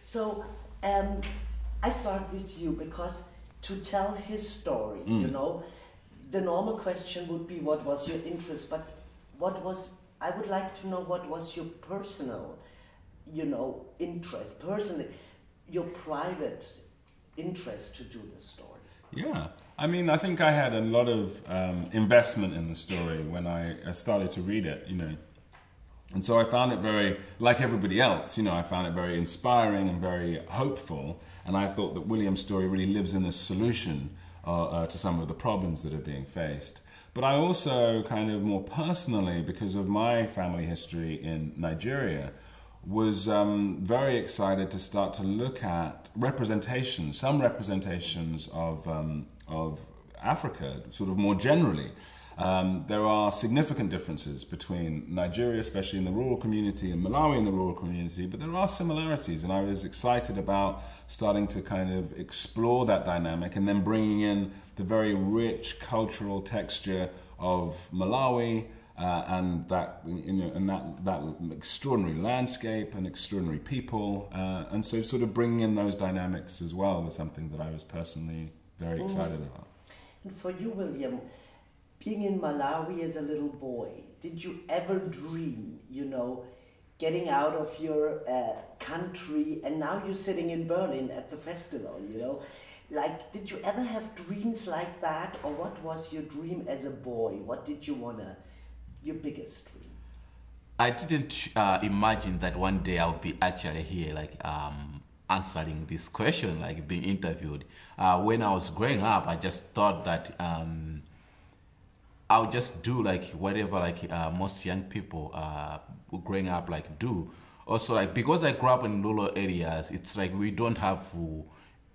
So I start with you because to tell his story, you know, the normal question would be what was your interest, but I would like to know what was your personal, you know, interest, personally, your private interest to do the story. Yeah, I mean, I think I had a lot of investment in the story when I started to read it, you know. And so I found it very, like everybody else, you know, I found it very inspiring and very hopeful. And I thought that William's story really lives in this solution to some of the problems that are being faced. But I also kind of more personally, because of my family history in Nigeria, was very excited to start to look at representations, some representations of Africa, sort of more generally. There are significant differences between Nigeria, especially in the rural community, and Malawi in the rural community, but there are similarities, and I was excited about starting to kind of explore that dynamic and then bringing in the very rich cultural texture of Malawi, and that, you know, and that extraordinary landscape and extraordinary people, and so sort of bringing in those dynamics as well was something that I was personally very excited about. And for you, William, being in Malawi as a little boy, did you ever dream, you know, getting out of your country, and now you're sitting in Berlin at the festival, you know? Like, did you ever have dreams like that, or what was your dream as a boy? What did you wanna, your biggest dream? I didn't imagine that one day I'll be actually here, like answering this question, like being interviewed. When I was growing up, I just thought that I'll just do like whatever like most young people growing up like do. Also, like because I grew up in rural areas, it's like we don't have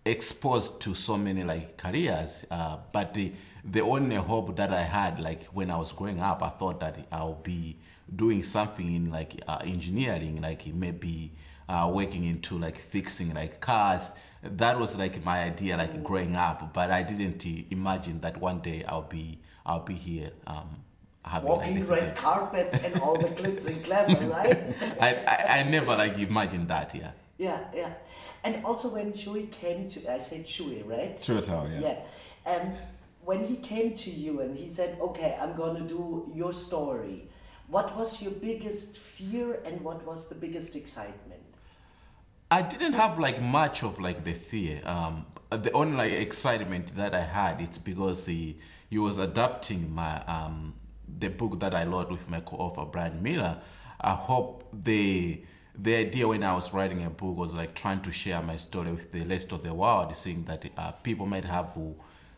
exposed to so many like careers. But the only hope that I had, like when I was growing up, I thought that I'll be doing something in like engineering, like maybe working into like fixing like cars. That was like my idea, like growing up. But I didn't imagine that one day I'll be here. Walking like red carpets and all the glitz and glamour, right? I never like imagined that, yeah. Yeah. And also when Chewy came to, I said Chewy, right? Chiwetel, yeah. Yeah. When he came to you and he said, okay, I'm gonna do your story, what was your biggest fear and what was the biggest excitement? I didn't have like much of like the fear. The only like excitement that I had, it's because he was adapting my the book that I wrote with my co-author Brian Miller. I hope the idea when I was writing a book was like trying to share my story with the rest of the world, seeing that people might have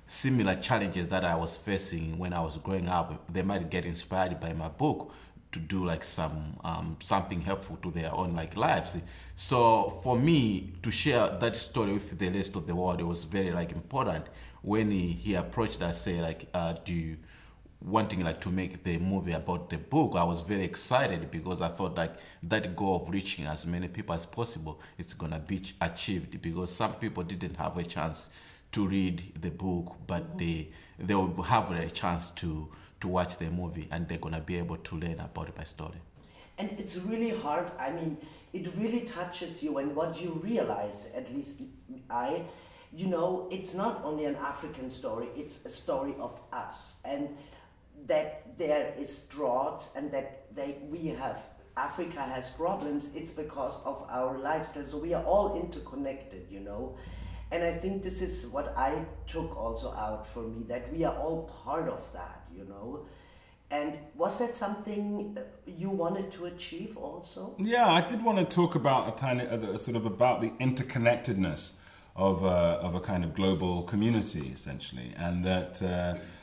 similar challenges that I was facing when I was growing up. They might get inspired by my book to do like something helpful to their own like lives. So for me to share that story with the rest of the world, it was very like important. When he approached us, say like, do you wanting like to make the movie about the book, I was very excited because I thought like that goal of reaching as many people as possible, it's gonna be achieved, because some people didn't have a chance to read the book, but they will have a chance to watch the movie, and they're gonna be able to learn about my story. And it's really hard. I mean, it really touches you, and what you realize, at least you know, it's not only an African story, it's a story of us, and that there is droughts, and that Africa has problems. It's because of our lifestyle. So we are all interconnected, you know. And I think this is what I took also out for me, that we are all part of that, you know. And was that something you wanted to achieve also? Yeah, I did want to talk about sort of about the interconnectedness of a kind of global community, essentially, and that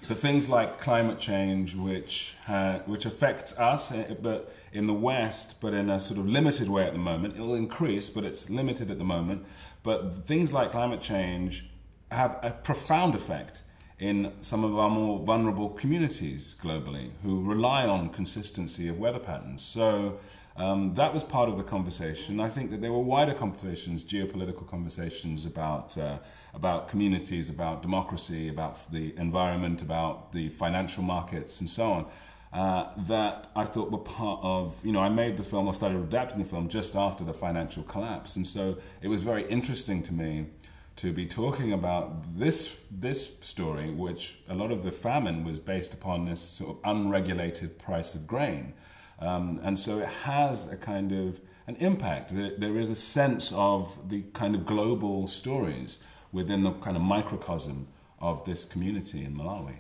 the things like climate change, which affects us, but in the West, but in a sort of limited way at the moment. It'll increase, but it's limited at the moment. But things like climate change have a profound effect in some of our more vulnerable communities globally, who rely on consistency of weather patterns. So that was part of the conversation. I think that there were wider conversations, geopolitical conversations about communities, about democracy, about the environment, about the financial markets, and so on. that I thought were part of, I made the film, or started adapting the film just after the financial collapse. And so it was very interesting to me to be talking about this story, which a lot of the famine was based upon this sort of unregulated price of grain. And so it has a kind of an impact. There is a sense of the kind of global stories within the kind of microcosm of this community in Malawi.